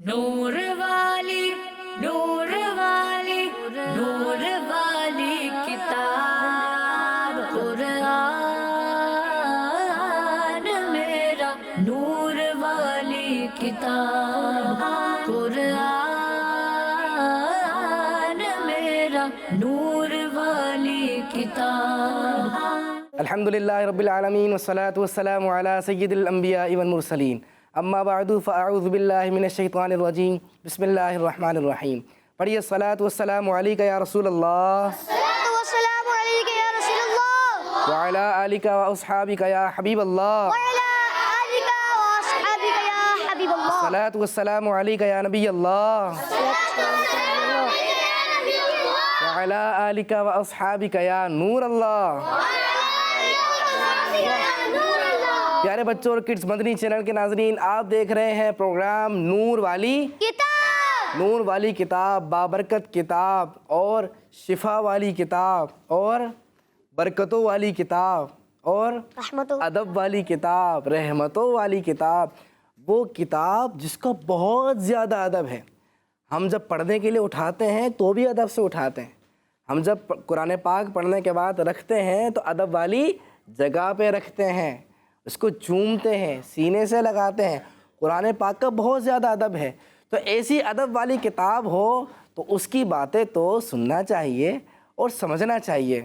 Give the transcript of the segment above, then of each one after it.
نور والی نور والی نور والی کتاب قرآن میرا نور والی کتاب قرآن میرا نور والی کتاب. الحمدللہ رب العالمین والصلاة والسلام علی سید الانبیاء والمرسلین اما بعد فاعوذ باللہ من الشیطان الرجیم بسم اللہ الرحمن الرحیم. پڑھیے الصلاة والسلام علیک یا رسول اللہ والسلام علیک یا رسول اللہ وعلی آلک و اصحابک یا حبیب اللہ. وعلی آلک و اصحابک یا حبیب اللہ. الصلاة والسلام علیک یا نبی اللہ وعلی آلک و اصحابک یا نور اللہ. پیارے بچوں اور کڈز مدنی چینل کے ناظرین، آپ دیکھ رہے ہیں پروگرام نور والی کتاب. نور والی کتاب، بابرکت کتاب اور شفا والی کتاب اور برکتوں والی کتاب اور رحمت ادب والی کتاب، رحمتوں والی کتاب. وہ کتاب جس کا بہت زیادہ ادب ہے. ہم جب پڑھنے کے لیے اٹھاتے ہیں تو بھی ادب سے اٹھاتے ہیں. ہم جب قرآن پاک پڑھنے کے بعد رکھتے ہیں تو ادب والی جگہ پہ رکھتے ہیں، اس کو چومتے ہیں، سینے سے لگاتے ہیں. قرآن پاک کا بہت زیادہ ادب ہے. تو ایسی ادب والی کتاب ہو تو اس کی باتیں تو سننا چاہیے اور سمجھنا چاہیے،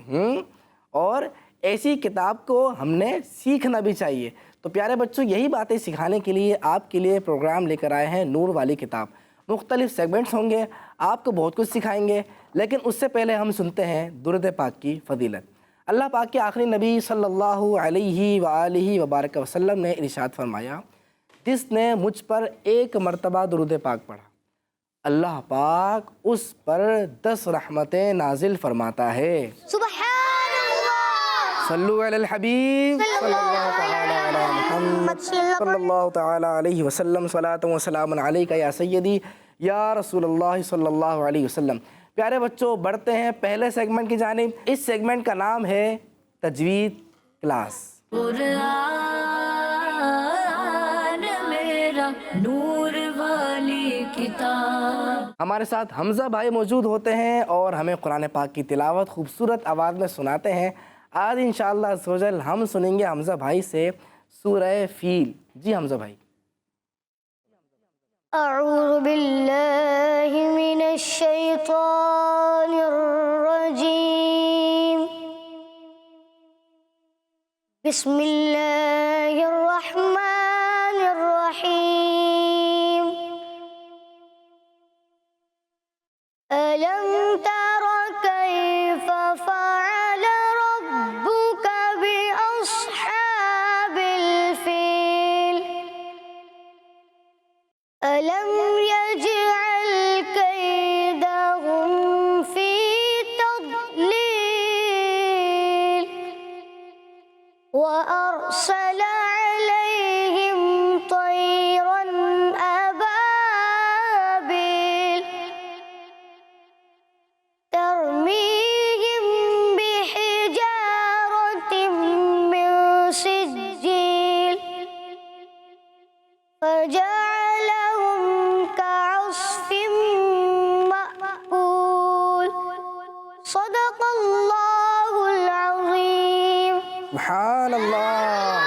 اور ایسی کتاب کو ہم نے سیکھنا بھی چاہیے. تو پیارے بچوں، یہی باتیں سکھانے کے لیے آپ کے لیے پروگرام لے کر آئے ہیں نور والی کتاب. مختلف سیگمنٹس ہوں گے، آپ کو بہت کچھ سکھائیں گے، لیکن اس سے پہلے ہم سنتے ہیں درود پاک کی فضیلت. اللہ پاک کے آخری نبی صلی اللہ علیہ وآلہ وبارک وسلم نے ارشاد فرمایا، جس نے مجھ پر ایک مرتبہ درود پاک پڑھا، اللہ پاک اس پر 10 رحمتیں نازل فرماتا ہے. سبحان اللہ. صلو علی الحبیب صلی اللہ تعالی علی محمد صلی اللہ تعالی علیہ وسلم. صلاۃ و سلام علیک یا سیدی یا رسول اللہ صلی اللہ علیہ وسلم. پیارے بچوں، بڑھتے ہیں پہلے سیگمنٹ کی جانب. اس سیگمنٹ کا نام ہے تجوید کلاس. قرآن میرا نور والی کتاب. ہمارے ساتھ حمزہ بھائی موجود ہوتے ہیں اور ہمیں قرآن پاک کی تلاوت خوبصورت آواز میں سناتے ہیں. آج انشاءاللہ عز و جل ہم سنیں گے حمزہ بھائی سے سورہ فیل. جی حمزہ بھائی. اعوذ باللہ من الشیطان الرجیم. بسم اللہ الرحمن الرحیم. ألم تر كيف فعل ربك بأصحاب الفيل ألم يجعل كيدهم في تضليل وأرسل عليهم طيرا أبابيل ترميهم بحجارة من سجيل فجعلهم كعصف مأكول. صدق اللہ العظیم. سبحان اللہ.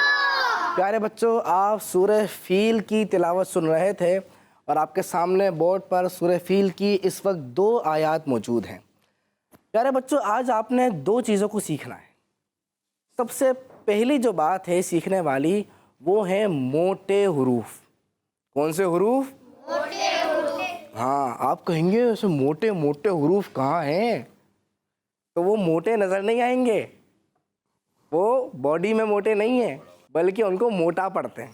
پیارے بچوں، آپ سورہ فیل کی تلاوت سن رہے تھے اور آپ کے سامنے بورڈ پر سورہ فیل کی اس وقت 2 آیات موجود ہیں. پیارے بچوں، آج آپ نے 2 چیزوں کو سیکھنا ہے. سب سے پہلی جو بات ہے سیکھنے والی وہ ہیں موٹے حروف. کون سے حروف؟ موٹے حروف. ہاں، آپ کہیں گے ایسے موٹے موٹے حروف کہاں ہیں؟ تو وہ موٹے نظر نہیں آئیں گے، وہ باڈی میں موٹے نہیں ہیں، بلکہ ان کو موٹا پڑھتے ہیں.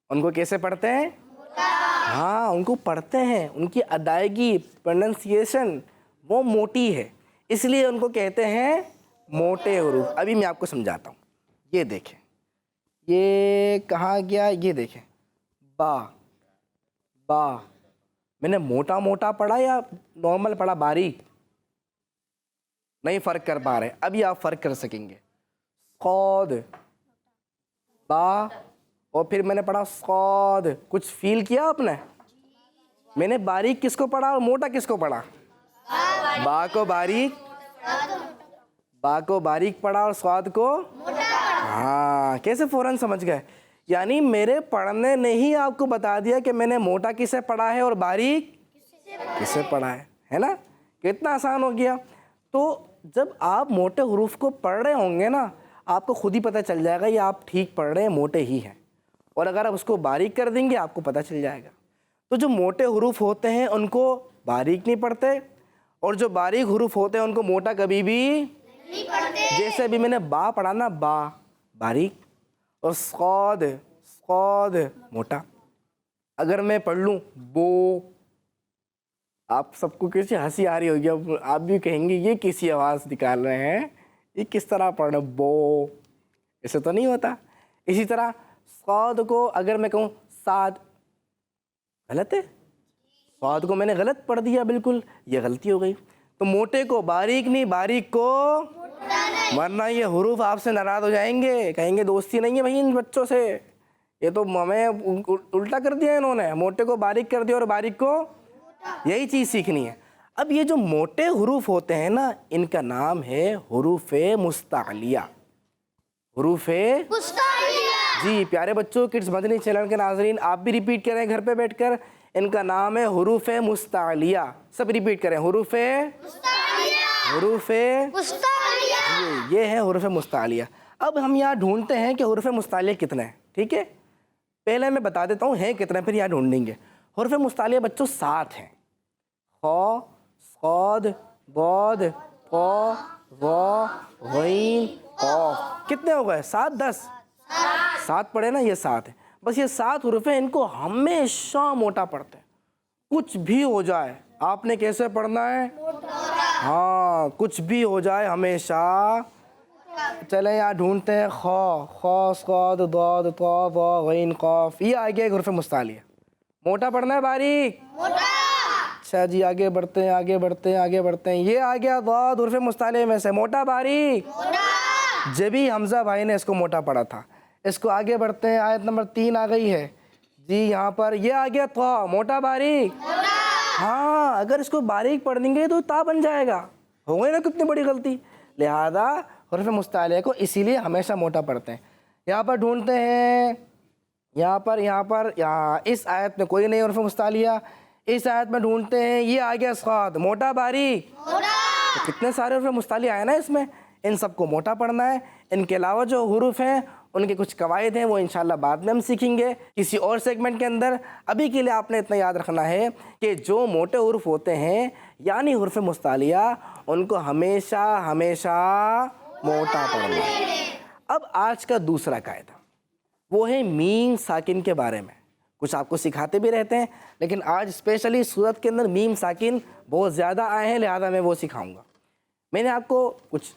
ان کو کیسے پڑھتے ہیں؟ ہاں، ان کو پڑھتے ہیں، ان کی ادائیگی، پروننسیشن وہ موٹی ہے، اس لیے ان کو کہتے ہیں موٹے حروف. ابھی میں آپ کو سمجھاتا ہوں. یہ دیکھیں، یہ کہاں گیا؟ یہ دیکھیں، با. با میں نے موٹا موٹا پڑھا یا نارمل پڑھا؟ باریک نہیں فرق کر پا رہے. ابھی آپ فرق کر سکیں گے. قاد، با، اور پھر میں نے پڑھا صاد. کچھ فیل کیا آپ نے؟ میں نے باریک کس کو پڑھا اور موٹا کس کو پڑھا؟ با کو باریک پڑھا اور صاد کو ہاں، کیسے فوراً سمجھ گئے؟ یعنی میرے پڑھنے نے ہی آپ کو بتا دیا کہ میں نے موٹا کسے پڑھا ہے اور باریک کسے پڑھا ہے نا؟ کتنا آسان ہو گیا۔ تو جب آپ موٹے حروف کو پڑھ رہے ہوں گے نا، آپ کو خود ہی پتہ چل جائے گا یہ آپ ٹھیک پڑھ رہے ہیں، موٹے ہی ہیں، اور اگر آپ اس کو باریک کر دیں گے آپ کو پتہ چل جائے گا۔ تو جو موٹے حروف ہوتے ہیں ان کو باریک نہیں پڑھتے، اور جو باریک حروف ہوتے ہیں ان کو موٹا کبھی بھی نہیں پڑھتے۔ جیسے ابھی میں نے با پڑھا نا، با باریک، اور صاد موٹا۔ اگر میں پڑھ لوں بو، آپ سب کو کیسی ہنسی آ رہی ہوگی، اب آپ بھی کہیں گے یہ کیسی آواز نکال رہے ہیں، یہ کس طرح پڑھ رہے ہیں، بو، ایسے تو نہیں ہوتا۔ اسی طرح صاد کو اگر میں کہوں ساد، غلط ہے، صاد کو میں نے غلط پڑھ دیا، بالکل یہ غلطی ہو گئی۔ تو موٹے کو باریک نہیں، باریک کو ورنہ یہ حروف آپ سے ناراض ہو جائیں گے، کہیں گے دوستی نہیں ہے بھائی ان بچوں سے، یہ تو ہمیں الٹا کر دیا انہوں نے، موٹے کو باریک کر دیا اور باریک کو، یہی چیز سیکھنی ہے۔ اب یہ جو موٹے حروف ہوتے ہیں نا، ان کا نام ہے حروف مستعلیہ۔ حروف جی پیارے بچوں، کڈس مدنی چینل کے ناظرین، آپ بھی ریپیٹ کریں گھر پہ بیٹھ کر، ان کا نام ہے حروف مستعلیہ۔ سب ریپیٹ کریں، حروف یہ ہے حروف مستعلیہ۔ اب ہم یہاں ڈھونڈتے ہیں کہ حروف مستعلیہ کتنے ہیں، ٹھیک ہے؟ پہلے میں بتا دیتا ہوں ہیں کتنے، پھر یہاں ڈھونڈیں گے۔ حروف مستعلیہ بچوں 7 ہیں، خ، صاد، ضاد، ط، ظ، غین، قاف۔ کتنے ہو گئے؟ 7 10 7 پڑھے نا، یہ 7 ہیں۔ بس یہ 7 حروف ہیں، ان کو ہمیشہ موٹا پڑھتے ہیں، کچھ بھی ہو جائے آپ نے کیسے پڑھنا ہے؟ ہاں، کچھ بھی ہو جائے ہمیشہ۔ چلیں یہاں ڈھونڈتے ہیں، خ، صاد، ضاد، ط، ظ، غین، قاف۔ یہ آ گیا ایک حرف مستعلیہ، موٹا پڑھنا ہے باریک؟ اچھا جی، آگے بڑھتے ہیں۔ یہ آ گیا ضاد حرف مستعلیہ میں سے، موٹا باریک؟ جبھی حمزہ بھائی نے اس کو موٹا پڑھا تھا۔ اس کو آگے بڑھتے ہیں، آیت نمبر 3 آ گئی ہے جی، یہاں پر یہ آ گیا طا، موٹا باریک؟ ہاں، اگر اس کو باریک پڑھ دیں گے تو تا بن جائے گا، ہو گئی نا کتنی بڑی غلطی۔ لہذا حرف مستعلیہ کو اسی لیے ہمیشہ موٹا پڑھتے ہیں۔ یہاں پر ڈھونڈتے ہیں، یہاں اس آیت میں کوئی نہیں حرف مستعلیہ، اس آیت میں ڈھونڈتے ہیں، یہ آ گیا صاد، موٹا باریک؟ تو کتنے سارے حرف مستعلیہ آئے نا اس میں، ان سب کو موٹا پڑھنا ہے۔ ان کے علاوہ جو حروف ہیں ان کے کچھ قواعد ہیں، وہ انشاءاللہ بعد میں ہم سیکھیں گے کسی اور سیگمنٹ کے اندر۔ ابھی کے لیے آپ نے اتنا یاد رکھنا ہے کہ جو موٹے حروف ہوتے ہیں یعنی حروف مستعلیہ، ان کو ہمیشہ موٹا پڑھنا ہے۔ اب آج کا دوسرا قاعدہ وہ ہے میم ساکن کے بارے میں، کچھ آپ کو سکھاتے بھی رہتے ہیں، لیکن آج اسپیشلی سورت کے اندر میم ساکن بہت زیادہ آئے ہیں، لہذا میں وہ سکھاؤں گا۔ میں نے آپ کو کچھ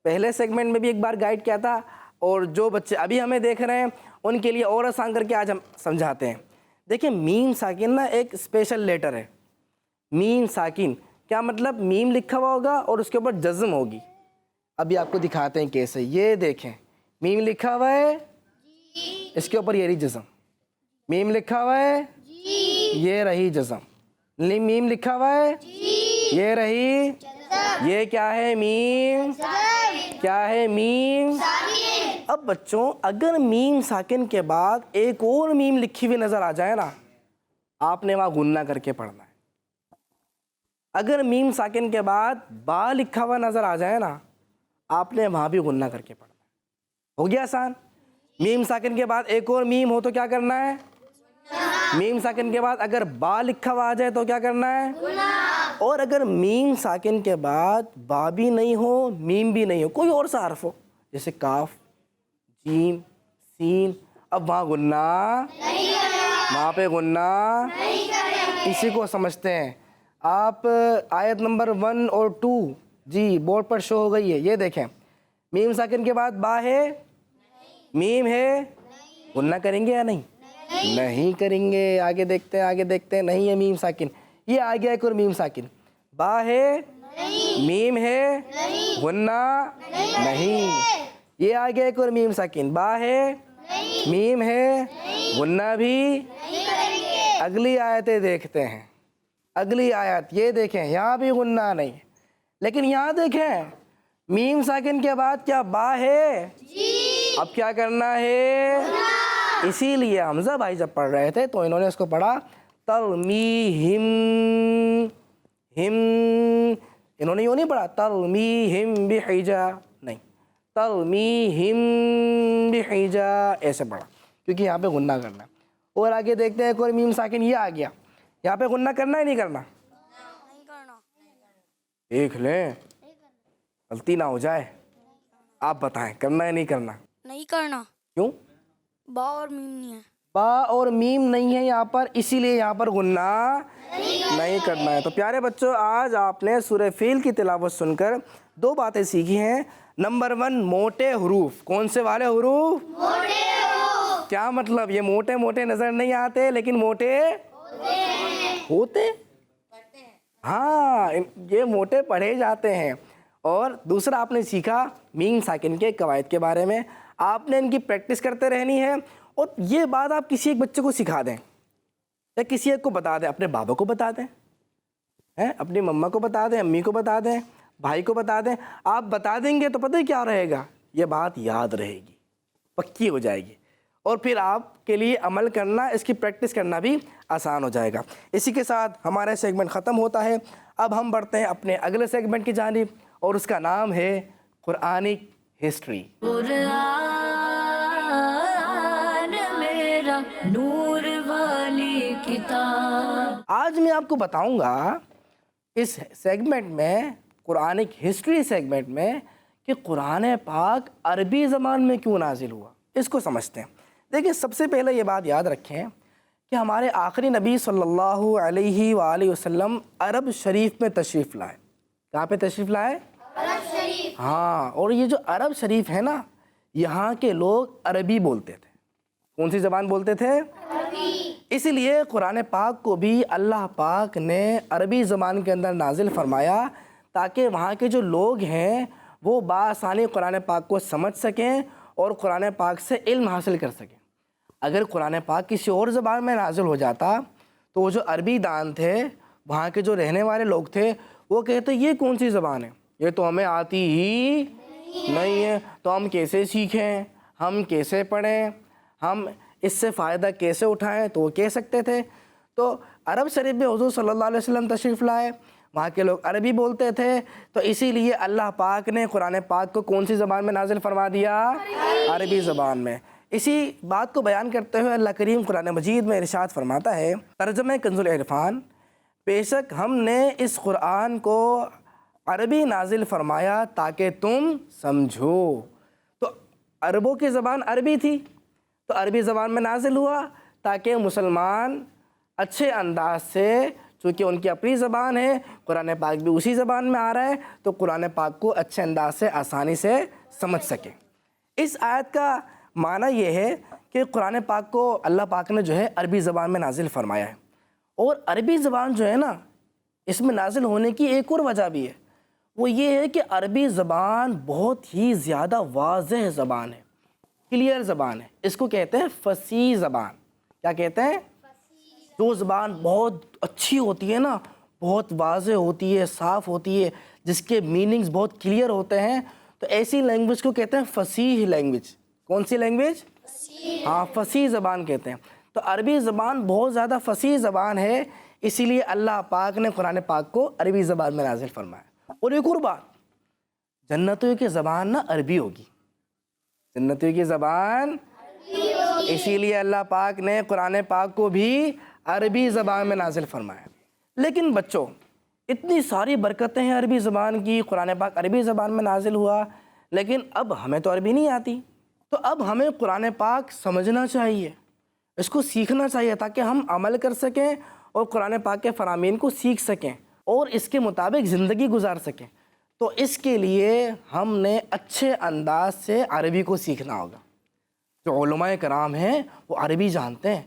پہلے سیگمنٹ میں بھی ایک بار گائیڈ کیا تھا، اور جو بچے ابھی ہمیں دیکھ رہے ہیں ان کے لیے اور آسان کر کے آج ہم سمجھاتے ہیں۔ دیکھیں، میم ساکن نا ایک اسپیشل لیٹر ہے۔ میم ساکن کیا مطلب؟ میم لکھا ہوا ہوگا اور اس کے اوپر جزم ہوگی۔ ابھی آپ کو دکھاتے ہیں کیسے، یہ دیکھیں، میم لکھا ہوا ہے، اس کے اوپر یہ رہی جزم، میم لکھا ہوا ہے، یہ رہی جزم، میم لکھا ہوا ہے، یہ رہی، یہ کیا ہے؟ میم، کیا ہے؟ میم۔ اب بچوں، اگر میم ساکن کے بعد ایک اور میم لکھی ہوئی نظر آ جائے نا، آپ نے وہاں غنہ کر کے پڑھنا ہے۔ اگر میم ساکن کے بعد با لکھا ہوا نظر آ جائے نا، آپ نے وہاں بھی غنہ کر کے پڑھنا ہے۔ ہو گیا آسان؟ میم ساکن کے بعد ایک اور میم ہو تو کیا کرنا ہے؟ میم ساکن کے بعد اگر با لکھا ہوا آ جائے تو کیا کرنا ہے؟ اور اگر میم ساکن کے بعد با بھی نہیں ہو، میم بھی نہیں ہو، کوئی اور سا حرف ہو، جیسے کاف، جیم، سین، اب وہاں غنہ وہاں پہ غنہ اسی کو سمجھتے ہیں آپ۔ آیت نمبر 1 اور 2 جی بورڈ پر شو ہو گئی ہے، یہ دیکھیں، میم ساکن کے بعد با ہے، میم ہے، غنہ کریں گے یا نہیں؟ نہیں کریں گے۔ آگے دیکھتے ہیں، نہیں ہے میم ساکن، یہ آ گیا ایک اور میم ساکن، با ہے، میم ہے، غنہ نہیں، یہ آ گیا ایک اور میم ساکن، با ہے، میم ہے، غنہ بھی، اگلی آیتیں دیکھتے ہیں. اگلی آیت یہ دیکھیں, یہاں بھی غنہ نہیں, لیکن یہاں دیکھیں میم ساکن کے بعد کیا با ہے؟ اب کیا کرنا ہے؟ اسی لیے حمزہ بھائی جب پڑھ رہے تھے تو انہوں نے اس کو پڑھا ترمیہم ہم, انہوں نے یوں نہیں پڑھا ترمیہم بحجا, نہیں, ترمیہم بحجا ایسے پڑھا, کیونکہ یہاں پہ غنہ کرنا ہے. اور آگے دیکھتے ہیں ایک اور میم ساکن یہ آ گیا, یہاں پہ غنہ کرنا ہے نہیں کرنا؟ دیکھ لیں غلطی نہ ہو جائے, آپ بتائیں کرنا ہے نہیں کرنا؟ نہیں کرنا. کیوں؟ با اور میم نہیں ہے. با اور میم نہیں ہے یہاں پر, اسی لیے یہاں پر غنہ نہیں کرنا ہے. تو پیارے بچوں, آج آپ نے سورہ فیل کی تلاوت سن کر دو باتیں سیکھی ہیں. نمبر 1, موٹے حروف. کون سے والے حروف؟ موٹے حروف. کیا مطلب؟ یہ موٹے موٹے نظر نہیں آتے لیکن موٹے ہوتے ہیں. ہاں, یہ موٹے پڑھے جاتے ہیں. اور دوسرا آپ نے سیکھا میم ساکن کے قواعد کے بارے میں. آپ نے ان کی پریکٹس کرتے رہنی ہے, اور یہ بات آپ کسی ایک بچے کو سکھا دیں یا کسی ایک کو بتا دیں, اپنے بابا کو بتا دیں, اپنی مما کو بتا دیں, امی کو بتا دیں, بھائی کو بتا دیں. آپ بتا دیں گے تو پتہ ہے کیا رہے گا, یہ بات یاد رہے گی, پکی ہو جائے گی, اور پھر آپ کے لیے عمل کرنا, اس کی پریکٹس کرنا بھی آسان ہو جائے گا. اسی کے ساتھ ہمارا سیگمنٹ ختم ہوتا ہے. اب ہم بڑھتے ہیں اپنے اگلے سیگمنٹ کی جانب, اور اس کا نام ہے قرآنک ہسٹری. قرآن میرا نور والی کتاب. آج میں آپ کو بتاؤں گا اس سیگمنٹ میں, قرآنک ہسٹری سیگمنٹ میں, کہ قرآن پاک عربی زبان میں کیوں نازل ہوا. اس کو سمجھتے ہیں. دیکھیں, سب سے پہلے یہ بات یاد رکھیں کہ ہمارے آخری نبی صلی اللہ علیہ وآلہ وسلم عرب شریف میں تشریف لائے. کہاں پہ تشریف لائے؟ عرب شریف. ہاں, اور یہ جو عرب شریف ہے نا, یہاں کے لوگ عربی بولتے تھے. کون سی زبان بولتے تھے؟ عربی. اسی لیے قرآن پاک کو بھی اللہ پاک نے عربی زبان کے اندر نازل فرمایا, تاکہ وہاں کے جو لوگ ہیں وہ بآسانی قرآن پاک کو سمجھ سکیں اور قرآن پاک سے علم حاصل کر سکیں. اگر قرآن پاک کسی اور زبان میں نازل ہو جاتا تو وہ جو عربی دان تھے, وہاں کے جو رہنے والے لوگ تھے, وہ کہتے یہ کون سی زبان ہے, یہ تو ہمیں آتی ہی نہیں ہے, تو ہم کیسے سیکھیں, ہم کیسے پڑھیں, ہم اس سے فائدہ کیسے اٹھائیں. تو وہ کہہ سکتے تھے. تو عرب شریف میں حضور صلی اللہ علیہ وسلم تشریف لائے, وہاں کے لوگ عربی بولتے تھے, تو اسی لیے اللہ پاک نے قرآن پاک کو کون سی زبان میں نازل فرما دیا؟ عربی زبان میں. اسی بات کو بیان کرتے ہوئے اللہ کریم قرآن مجید میں ارشاد فرماتا ہے, ترجمہ کنز العرفان, بے شک ہم نے اس قرآن کو عربی نازل فرمایا تاکہ تم سمجھو. تو عربوں کی زبان عربی تھی, تو عربی زبان میں نازل ہوا تاکہ مسلمان اچھے انداز سے, چونکہ ان کی اپنی زبان ہے, قرآن پاک بھی اسی زبان میں آ رہا ہے, تو قرآن پاک کو اچھے انداز سے آسانی سے سمجھ سکیں. اس آیت کا معنی یہ ہے کہ قرآن پاک کو اللہ پاک نے جو ہے عربی زبان میں نازل فرمایا ہے. اور عربی زبان جو ہے نا, اس میں نازل ہونے کی ایک اور وجہ بھی ہے, وہ یہ ہے کہ عربی زبان بہت ہی زیادہ واضح زبان ہے, کلیئر زبان ہے. اس کو کہتے ہیں فصیح زبان. کیا کہتے ہیں؟ جو زبان بہت اچھی ہوتی ہے نا, بہت واضح ہوتی ہے, صاف ہوتی ہے, جس کے میننگز بہت کلیئر ہوتے ہیں, تو ایسی لینگویج کو کہتے ہیں فصیح لینگویج. کون سی لینگویج؟ ہاں, فصیح زبان کہتے ہیں. تو عربی زبان بہت زیادہ فصیح زبان ہے, اسی لیے اللہ پاک نے قرآن پاک کو عربی زبان میں نازل فرمایا. اور ایک اور بات, جنتوں کی زبان نا عربی ہوگی, جنتوں کی زبان, اسی لیے اللہ پاک نے قرآن پاک کو بھی عربی زبان میں نازل فرمایا. لیکن بچوں, اتنی ساری برکتیں ہیں عربی زبان کی, قرآن پاک عربی زبان میں نازل ہوا, لیکن اب ہمیں تو عربی نہیں آتی, تو اب ہمیں قرآن پاک سمجھنا چاہیے, اس کو سیکھنا چاہیے, تاکہ ہم عمل کر سکیں اور قرآن پاک کے فرامین کو سیکھ سکیں اور اس کے مطابق زندگی گزار سکیں. تو اس کے لیے ہم نے اچھے انداز سے عربی کو سیکھنا ہوگا. جو علماء کرام ہیں وہ عربی جانتے ہیں,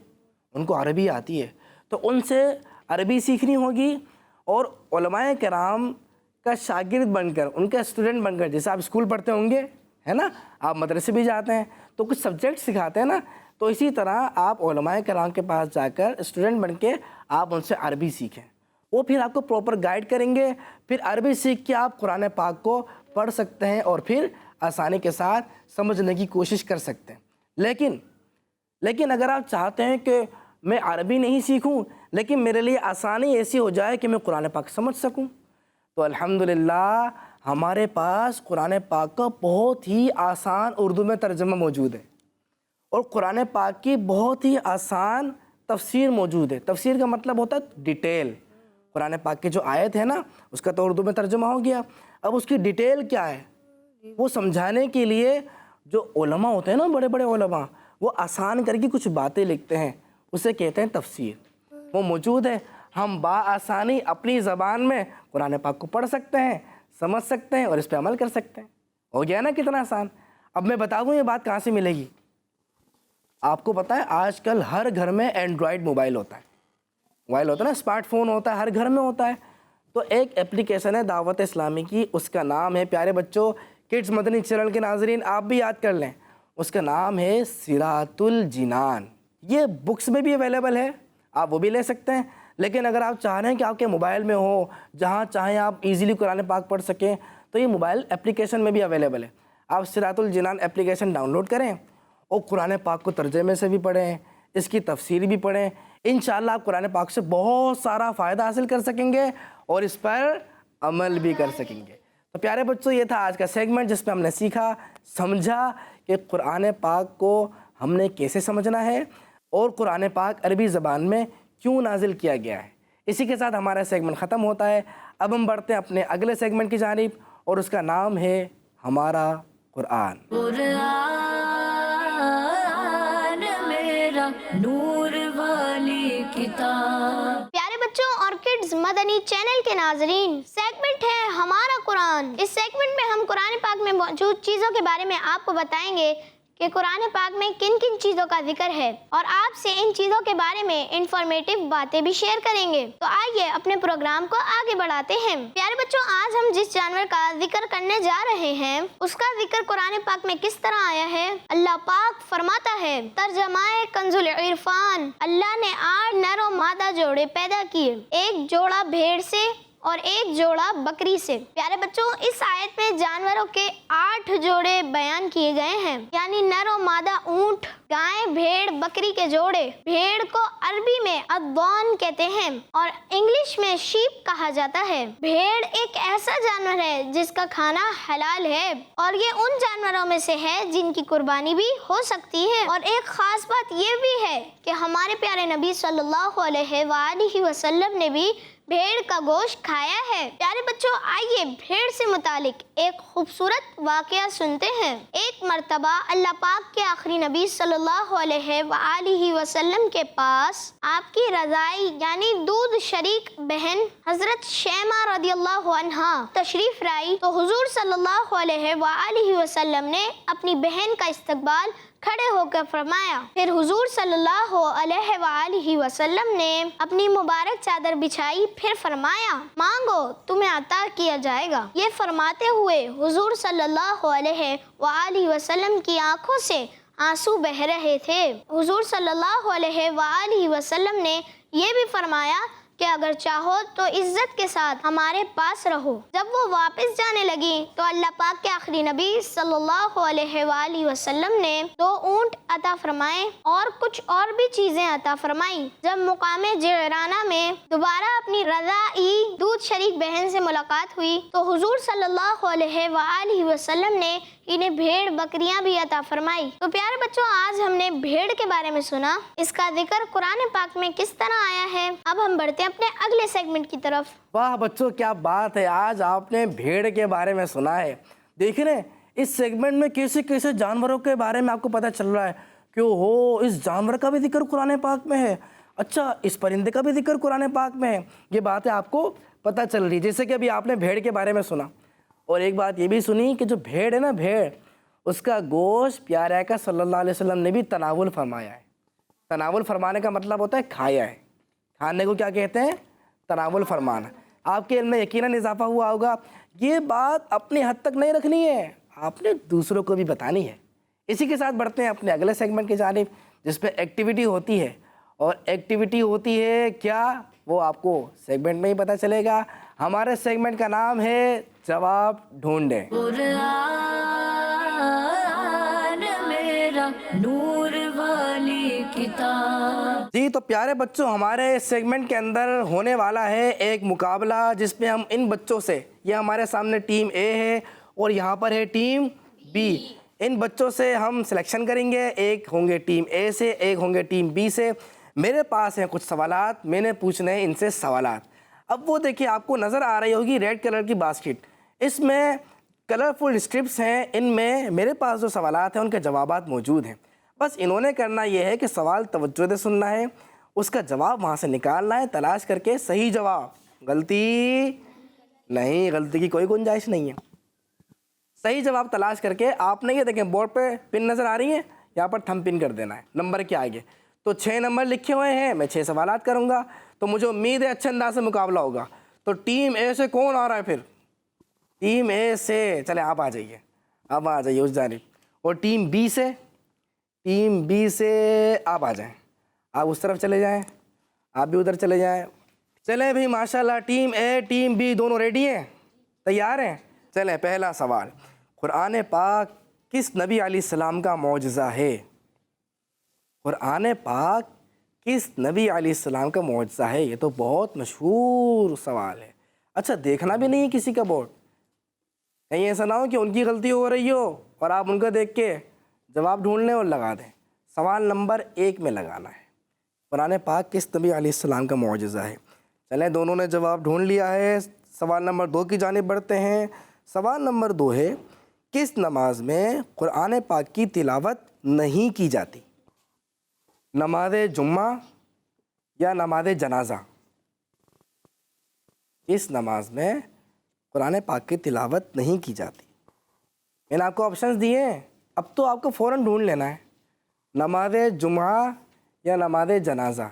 ان کو عربی آتی ہے, تو ان سے عربی سیکھنی ہوگی. اور علماء کرام کا شاگرد بن کر, ان کا اسٹوڈنٹ بن کر, جیسے آپ اسکول پڑھتے ہوں گے, ہے نا, آپ مدرسے بھی جاتے ہیں, تو کچھ سبجیکٹ سکھاتے ہیں نا, تو اسی طرح آپ علماء کرام کے پاس جا کر اسٹوڈنٹ بن کے آپ ان سے عربی سیکھیں، وہ پھر آپ کو پراپر گائیڈ کریں گے، پھر عربی سیکھ کے آپ قرآن پاک کو پڑھ سکتے ہیں اور پھر آسانی کے ساتھ سمجھنے کی کوشش کر سکتے ہیں۔ لیکن اگر آپ چاہتے ہیں کہ میں عربی نہیں سیکھوں لیکن میرے لیے آسانی ایسی ہو جائے کہ میں قرآن پاک سمجھ سکوں، تو الحمدللہ ہمارے پاس قرآن پاک کا بہت ہی آسان اردو میں ترجمہ موجود ہے، اور قرآن پاک کی بہت ہی آسان تفسیر موجود ہے۔ تفسیر کا مطلب ہوتا ہے ڈیٹیل۔ قرآن پاک کی جو آیت ہے نا اس کا تو اردو میں ترجمہ ہو گیا، اب اس کی ڈیٹیل کیا ہے وہ سمجھانے کے لیے جو علماء ہوتے ہیں نا، بڑے بڑے علماء، وہ آسان کر کے کچھ باتیں لکھتے ہیں، اسے کہتے ہیں تفسیر۔ وہ موجود ہے، ہم بآسانی اپنی زبان میں قرآن پاک کو پڑھ سکتے ہیں، سمجھ سکتے ہیں اور اس پہ عمل کر سکتے ہیں۔ ہو گیا نا کتنا آسان؟ اب میں بتاؤں یہ بات کہاں سے ملے گی؟ آپ کو پتہ ہے آج کل ہر گھر میں اینڈرائڈ موبائل ہوتا ہے، نا اسمارٹ فون ہوتا ہے، ہر گھر میں ہوتا ہے۔ تو ایک اپلیکیشن ہے دعوت اسلامی کی، اس کا نام ہے، پیارے بچوں کڈز مدنی چینل کے ناظرین آپ بھی یاد کر لیں، اس کا نام ہے صراط الجنان۔ یہ بکس میں بھی اویلیبل ہے، آپ وہ بھی لے سکتے ہیں، لیکن اگر آپ چاہ رہے ہیں کہ آپ کے موبائل میں ہو، جہاں چاہیں آپ ایزیلی قرآن پاک پڑھ سکیں، تو یہ موبائل اپلیکیشن میں بھی اویلیبل ہے۔ آپ صراط الجنان اپلیکیشن ڈاؤن لوڈ کریں اور قرآن پاک کو ترجمے سے بھی پڑھیں، اس کی تفسیر بھی پڑھیں، انشاءاللہ آپ قرآن پاک سے بہت سارا فائدہ حاصل کر سکیں گے اور اس پر عمل بھی کر سکیں گے۔ تو پیارے بچوں یہ تھا آج کا سیگمنٹ جس میں ہم نے سیکھا سمجھا کہ قرآن پاک کو ہم نے کیسے سمجھنا ہے اور قرآن پاک عربی زبان میں کیوں نازل کیا گیا ہے۔ اسی کے ساتھ ہمارا سیگمنٹ ختم ہوتا ہے۔ اب ہم بڑھتے ہیں اپنے اگلے سیگمنٹ کی جانب اور اس کا نام ہے ہمارا قرآن۔ قرآن میرا نور والی کتاب۔ پیارے بچوں اور کڈز مدنی چینل کے ناظرین، سیگمنٹ ہے ہمارا قرآن۔ اس سیگمنٹ میں ہم قرآن پاک میں موجود چیزوں کے بارے میں آپ کو بتائیں گے کہ قرآن پاک میں کن کن چیزوں کا ذکر ہے، اور آپ سے ان چیزوں کے بارے میں انفارمیٹیو باتیں بھی شیئر کریں گے۔ تو آئیے اپنے پروگرام کو آگے بڑھاتے ہیں۔ پیارے بچوں آج ہم جس جانور کا ذکر کرنے جا رہے ہیں اس کا ذکر قرآن پاک میں کس طرح آیا ہے؟ اللہ پاک فرماتا ہے، ترجمہ کنز العرفان، اللہ نے 8 نر و مادہ جوڑے پیدا کیے، ایک جوڑا بھیڑ سے اور ایک جوڑا بکری سے۔ پیارے بچوں اس آیت میں جانوروں کے 8 جوڑے بیان کیے گئے ہیں، یعنی نر و مادہ اونٹ، گائے، بھیڑ، بکری کے جوڑے۔ بھیڑ کو عربی میں اضان کہتے ہیں اور انگلش میں شیپ کہا جاتا ہے۔ بھیڑ ایک ایسا جانور ہے جس کا کھانا حلال ہے اور یہ ان جانوروں میں سے ہے جن کی قربانی بھی ہو سکتی ہے۔ اور ایک خاص بات یہ بھی ہے کہ ہمارے پیارے نبی صلی اللہ علیہ وآلہ وسلم نے بھی بھیڑ کا گوشت کھایا ہے۔ پیارے بچوں آئیے بھیڑ سے متعلق ایک خوبصورت واقعہ سنتے ہیں۔ ایک مرتبہ اللہ پاک کے آخری نبی صلی اللہ علیہ وآلہ وسلم کے پاس آپ کی رضائی یعنی دودھ شریک بہن حضرت شیمہ رضی اللہ عنہا تشریف لائی، تو حضور صلی اللہ علیہ وآلہ وسلم نے اپنی بہن کا استقبال کھڑے ہو کر فرمایا۔ پھر حضور صلی اللہ علیہ وآلہ وسلم نے اپنی مبارک چادر بچھائی، پھر فرمایا مانگو تمہیں عطا کیا جائے گا۔ یہ فرماتے ہوئے حضور صلی اللہ علیہ وآلہ وسلم کی آنکھوں سے آنسو بہ رہے تھے۔ حضور صلی اللہ علیہ وآلہ وسلم نے یہ بھی فرمایا کہ اگر چاہو تو عزت کے ساتھ ہمارے پاس رہو۔ جب وہ واپس جانے لگی تو اللہ پاک کے آخری نبی صلی اللہ علیہ وآلہ وسلم نے 2 اونٹ عطا فرمائے اور کچھ اور بھی چیزیں عطا فرمائیں۔ جب مقام جعرانہ میں دوبارہ اپنی رضائی دودھ شریک بہن سے ملاقات ہوئی تو حضور صلی اللہ علیہ وآلہ وسلم نے انہیں بھیڑ بکریاں بھی عطا فرمائی۔ تو پیارے بچوں آج ہم نے بھیڑ کے بارے میں سنا، اس کا ذکر قرآن پاک میں کس طرح آیا ہے۔ اب ہم بڑھتے ہیں اپنے اگلے سیگمنٹ کی طرف۔ واہ بچوں کیا بات ہے، آج آپ نے بھیڑ کے بارے میں سنا ہے۔ دیکھ رہے ہیں اس سیگمنٹ میں کیسے کیسے جانوروں کے بارے میں آپ کو پتہ چل رہا ہے کہ اوہو اس جانور کا بھی ذکر قرآن پاک میں ہے، اچھا اس پرندے کا بھی ذکر قرآن پاک میں ہے۔ یہ باتیں آپ کو پتہ چل رہی، جیسے کہ ابھی آپ نے بھیڑ کے بارے میں سنا، اور ایک بات یہ بھی سنی کہ جو بھیڑ ہے نا، بھیڑ اس کا گوشت پیارے آقا صلی اللہ علیہ وسلم نے بھی تناول فرمایا ہے۔ تناول فرمانے کا مطلب ہوتا ہے کھایا ہے، کھانے کو کیا کہتے ہیں؟ تناول فرمانا۔ آپ کے علم میں یقیناً اضافہ ہوا ہوگا۔ یہ بات اپنی حد تک نہیں رکھنی ہے، آپ نے دوسروں کو بھی بتانی ہے۔ اسی کے ساتھ بڑھتے ہیں اپنے اگلے سیگمنٹ کی جانب جس پہ ایکٹیویٹی ہوتی ہے، اور ایکٹیویٹی ہوتی ہے کیا وہ آپ کو سیگمنٹ میں ہی پتہ چلے گا۔ ہمارے سیگمنٹ کا نام ہے جواب ڈھونڈیں۔ قرآن میرا نور والی کتاب۔ جی تو پیارے بچوں، ہمارے سیگمنٹ کے اندر ہونے والا ہے ایک مقابلہ، جس میں ہم ان بچوں سے، یہ ہمارے سامنے ٹیم اے ہے اور یہاں پر ہے ٹیم بی، ان بچوں سے ہم سلیکشن کریں گے، ایک ہوں گے ٹیم اے سے، ایک ہوں گے ٹیم بی سے۔ میرے پاس ہیں کچھ سوالات، میں نے پوچھنے ہیں ان سے سوالات۔ اب وہ دیکھیے آپ کو نظر آ رہی ہوگی ریڈ کلر کی باسکٹ، اس میں کلرفل اسٹرپس ہیں، ان میں میرے پاس جو سوالات ہیں ان کے جوابات موجود ہیں۔ بس انہوں نے کرنا یہ ہے کہ سوال توجہ سے سننا ہے، اس کا جواب وہاں سے نکالنا ہے تلاش کر کے، صحیح جواب، غلطی نہیں، غلطی کی کوئی گنجائش نہیں ہے، صحیح جواب تلاش کر کے آپ نے، یہ دیکھیں بورڈ پہ پن نظر آ رہی ہیں، یہاں پر تھم پن کر دینا ہے نمبر کے آگے۔ تو 6 نمبر لکھے ہوئے ہیں، میں 6 سوالات کروں گا، تو مجھے امید ہے اچھے انداز سے مقابلہ ہوگا۔ تو ٹیم اے سے کون آ رہا ہے پھر؟ ٹیم اے سے چلے آپ آ جائیے، آپ آ جائیے اس جانب، اور ٹیم بی سے، ٹیم بی سے آپ آ جائیں، آپ اس طرف چلے جائیں، آپ بھی ادھر چلے جائیں۔ چلیں بھئی ماشاءاللہ، ٹیم اے ٹیم بی دونوں ریڈی ہیں، تیار ہیں؟ چلیں پہلا سوال، قرآن پاک کس نبی علیہ السلام کا معجزہ ہے؟ قرآن پاک کس نبی علیہ السلام کا معجزہ ہے؟ یہ تو بہت مشہور سوال ہے۔ اچھا دیکھنا بھی نہیں ہے کسی کا بورڈ، کہیں ایسا نہ ہو کہ ان کی غلطی ہو رہی ہو اور آپ ان کا دیکھ کے جواب ڈھونڈ لیں اور لگا دیں۔ سوال نمبر 1 میں لگانا ہے، قرآن پاک کس نبی علیہ السلام کا معجزہ ہے؟ چلیں دونوں نے جواب ڈھونڈ لیا ہے، سوال نمبر 2 کی جانب بڑھتے ہیں۔ سوال نمبر 2 ہے، کس نماز میں قرآن پاک کی تلاوت نہیں کی جاتی؟ نماز جمعہ یا نماز جنازہ؟ اس نماز میں قرآن پاک کی تلاوت نہیں کی جاتی۔ میں نے آپ کو آپشنز دیے ہیں، اب تو آپ کو فوراً ڈھونڈ لینا ہے، نماز جمعہ یا نماز جنازہ۔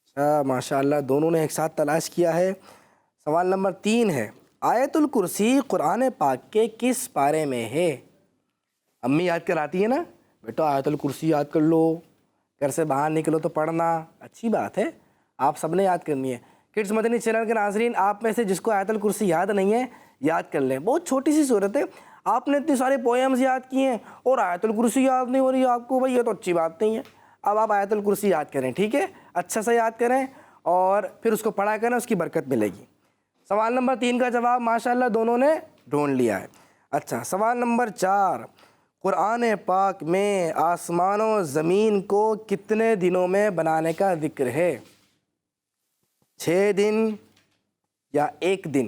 اچھا ماشاءاللہ دونوں نے ایک ساتھ تلاش کیا ہے۔ سوال نمبر 3 ہے، آیت الکرسی قرآن پاک کے کس پارے میں ہے؟ امی یاد کراتی ہے نا بیٹا آیت الکرسی یاد کر لو، گھر سے باہر نکلو تو پڑھنا، اچھی بات ہے، آپ سب نے یاد کرنی ہے۔ کڈز مدنی چینل کے ناظرین، آپ میں سے جس کو آیت الکرسی یاد نہیں ہے یاد کر لیں، بہت چھوٹی سی صورت ہے، آپ نے اتنی سارے پوئمز یاد کیے ہیں اور آیت الکرسی یاد نہیں ہو رہی آپ کو، بھائی یہ تو اچھی بات نہیں ہے۔ اب آپ آیت الکرسی یاد کریں، ٹھیک ہے، اچھا سے یاد کریں اور پھر اس کو پڑھا کریں، اس کی برکت ملے گی۔ سوال نمبر 3 کا جواب ماشاءاللہ دونوں نے ڈھونڈ لیا ہے۔ اچھا سوال نمبر 4، قرآن پاک میں آسمان و زمین کو کتنے دنوں میں بنانے کا ذکر ہے؟ 6 دن یا 1 دن؟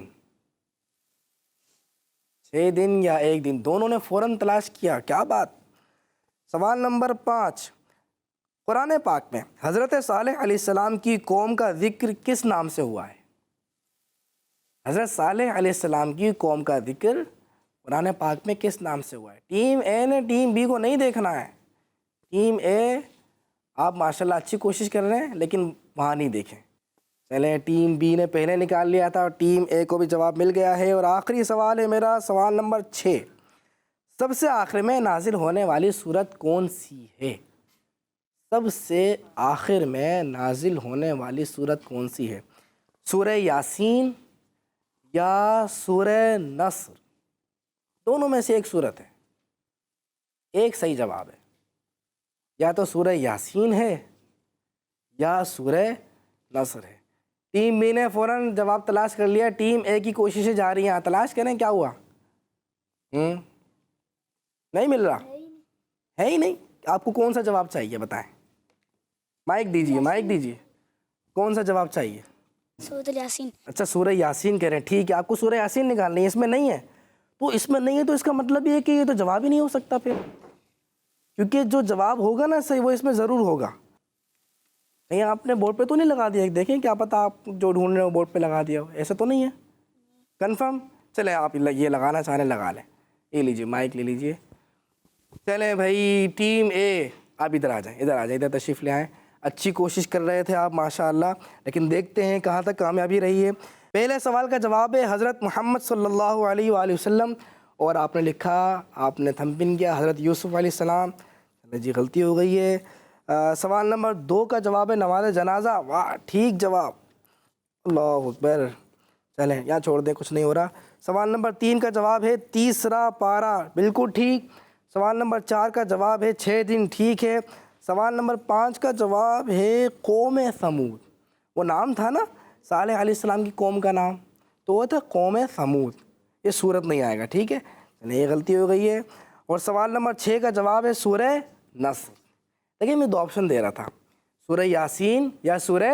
6 دن یا 1 دن؟ دونوں نے فوراً تلاش کیا، کیا بات۔ سوال نمبر 5، قرآن پاک میں حضرت صالح علیہ السلام کی قوم کا ذکر کس نام سے ہوا ہے؟ حضرت صالح علیہ السلام کی قوم کا ذکر قرآن پاک میں کس نام سے ہوا ہے؟ ٹیم اے نے ٹیم بی کو نہیں دیکھنا ہے، ٹیم اے آپ ماشاءاللہ اچھی کوشش کر رہے ہیں لیکن وہاں نہیں دیکھیں۔ چلیں ٹیم بی نے پہلے نکال لیا تھا اور ٹیم اے کو بھی جواب مل گیا ہے۔ اور آخری سوال ہے میرا، سوال نمبر 6، سب سے آخر میں نازل ہونے والی سورت کون سی ہے؟ سب سے آخر میں نازل ہونے والی سورت کون سی ہے؟ سورہ یاسین یا سورہ نصر؟ دونوں میں سے ایک سورت ہے، ایک صحیح جواب ہے، یا تو سورہ یاسین ہے یا سورہ نصر ہے۔ ٹیم بی نے فوراً جواب تلاش کر لیا، ٹیم اے کی کوششیں جاری ہیں، تلاش کریں کیا ہوا؟ نہیں مل رہا ہے ہی نہیں۔ آپ کو کون سا جواب چاہیے بتائیں؟ مائک دیجیے، مائک دیجیے، کون سا جواب چاہیے؟ سورۃ یاسین۔ اچھا سورہ یاسین کہہ رہے ہیں، ٹھیک ہے، آپ کو سورہ یاسین نکالنی ہے، اس میں نہیں ہے تو اس میں نہیں ہے تو اس کا مطلب یہ ہے کہ یہ تو جواب ہی نہیں ہو سکتا پھر، کیونکہ جو جواب ہوگا نا صحیح وہ اس میں ضرور ہوگا۔ کہیں آپ نے بورڈ پہ تو نہیں لگا دیا؟ دیکھیں کیا پتہ آپ جو ڈھونڈ رہے ہو بورڈ پہ لگا دیا ہو، ایسا تو نہیں ہے، کنفرم؟ چلیں آپ یہ لگانا چاہ رہے ہیں لگا لیں، یہ لیجیے مائک لے لیجیے۔ چلیں بھائی ٹیم اے آپ ادھر آ جائیں، ادھر آ جائیں، ادھر تشریف لے آئیں، اچھی کوشش کر رہے تھے آپ ماشاءاللہ، لیکن دیکھتے ہیں کہاں تک کامیابی رہی ہے۔ پہلے سوال کا جواب ہے حضرت محمد صلی اللہ علیہ وآلہ وسلم، اور آپ نے لکھا، آپ نے تھم پن کیا حضرت یوسف علیہ السلام۔ جی غلطی ہو گئی ہے. سوال نمبر 2 کا جواب ہے نماز جنازہ. واہ ٹھیک جواب, اللہ اکبر. چلیں یہاں چھوڑ دیں, کچھ نہیں ہو رہا. سوال نمبر 3 کا جواب ہے تیسرا پارا, بالکل ٹھیک. سوال نمبر 4 کا جواب ہے 6 دن, ٹھیک ہے. سوال نمبر 5 کا جواب ہے قوم سمود. وہ نام تھا نا صالح علیہ السلام کی قوم کا نام, تو وہ تھا قوم سمود. یہ صورت نہیں آئے گا, ٹھیک ہے. چلیں یہ غلطی ہو گئی ہے. اور سوال نمبر 6 کا جواب ہے سورہ نصر. دیکھیں میں 2 آپشن دے رہا تھا, سورہ یاسین یا سورہ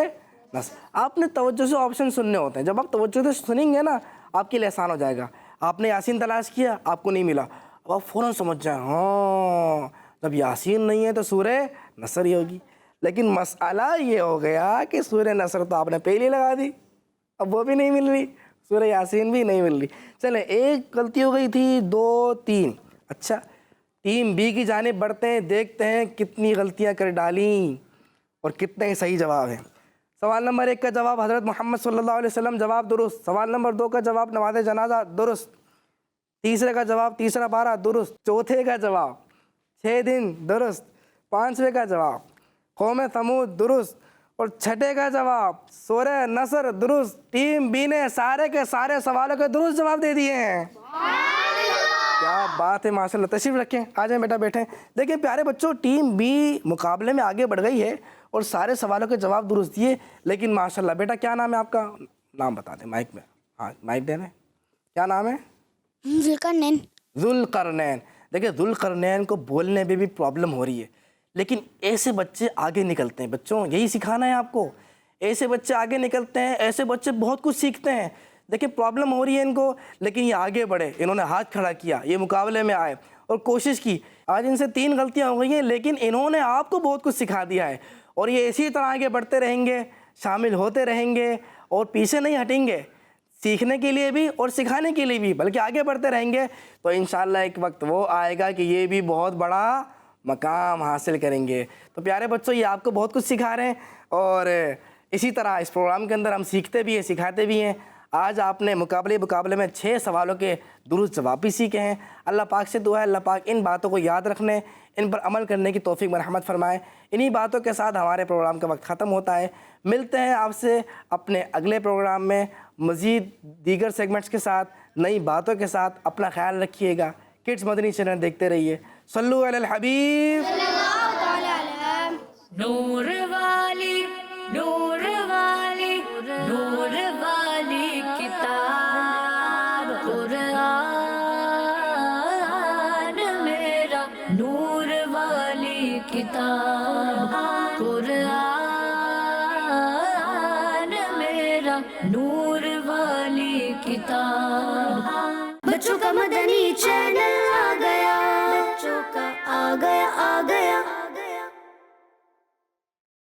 نصر. آپ نے توجہ سے آپشن سننے ہوتے ہیں. جب آپ توجہ سے سنیں گے نا آپ کے لیے آسان ہو جائے گا. آپ نے یاسین تلاش کیا, آپ کو نہیں ملا, اب آپ فوراً سمجھ جائیں ہاں جب یاسین نہیں ہے تو سورہ نصر ہی ہوگی. لیکن مسئلہ یہ ہو گیا کہ سورہ نصر تو آپ نے پہلے لگا دی, اب وہ بھی نہیں مل رہی, سورہ یاسین بھی نہیں مل رہی. چلیں ایک غلطی ہو گئی تھی, 2 3. اچھا ٹیم بی کی جانب بڑھتے ہیں, دیکھتے ہیں کتنی غلطیاں کر ڈالیں اور کتنے صحیح جواب ہیں. سوال نمبر 1 کا جواب حضرت محمد صلی اللہ علیہ وسلم, جواب درست. سوال نمبر 2 کا جواب نماز جنازہ, درست. تیسرے کا جواب تیسرا پارا, درست. چوتھے کا جواب 6 دن, درست. 5ویں کا جواب قوم ثمود, درست. اور 6ٹھے کا جواب سورہ نصر, درست. ٹیم بی نے سارے کے سارے سوالوں کے درست جواب دے دیے ہیں. کیا بات ہے, ماشاء اللہ. تشریف رکھیں, آ جائیں بیٹا بیٹھیں. دیکھیں پیارے بچوں, ٹیم بی مقابلے میں آگے بڑھ گئی ہے اور سارے سوالوں کے جواب درست دیے. لیکن ماشاء اللہ بیٹا کیا نام ہے آپ کا؟ نام بتا دیں مائک میں. ہاں مائک دے رہے ہیں. کیا نام ہے؟ ذوالقرنین. ذوالقرنین. دیکھیں ذوالقرنین کو بولنے میں بھی پرابلم ہو رہی ہے, لیکن ایسے بچے آگے نکلتے ہیں. بچوں یہی سکھانا ہے آپ کو, ایسے بچے آگے نکلتے ہیں, ایسے بچے بہت کچھ سیکھتے ہیں. دیکھیں پرابلم ہو رہی ہے ان کو, لیکن یہ آگے بڑھے, انہوں نے ہاتھ کھڑا کیا, یہ مقابلے میں آئے اور کوشش کی. آج ان سے 3 غلطیاں ہو گئی ہیں, لیکن انہوں نے آپ کو بہت کچھ سکھا دیا ہے. اور یہ اسی طرح آگے بڑھتے رہیں گے, شامل ہوتے رہیں گے اور پیچھے نہیں ہٹیں گے, سیکھنے کے لیے بھی اور سکھانے کے لیے بھی, بلکہ آگے بڑھتے رہیں گے. تو انشاءاللہ ایک وقت وہ آئے گا کہ یہ بھی بہت بڑا مقام حاصل کریں گے. تو پیارے بچوں یہ آپ کو بہت کچھ سکھا رہے ہیں, اور اسی طرح اس پروگرام کے اندر ہم سیکھتے بھی ہیں, سکھاتے بھی ہیں. آج آپ نے مقابلے میں 6 سوالوں کے درست جواب بھی سیکھے ہیں. اللہ پاک سے دعا ہے اللہ پاک ان باتوں کو یاد رکھنے, ان پر عمل کرنے کی توفیق مرحمت فرمائے. انہی باتوں کے ساتھ ہمارے پروگرام کا وقت ختم ہوتا ہے. ملتے ہیں آپ سے اپنے اگلے پروگرام میں مزید دیگر سیگمنٹس کے ساتھ, نئی باتوں کے ساتھ. اپنا خیال رکھیے گا. کڈس مدنی چینل دیکھتے رہیے. صلو علی الحبیب. نور والی نور والی نور والی کتاب قرآن میرا, نور والی کتاب قرآن میرا, نور والی کتاب. بچوں کا مدنی چینل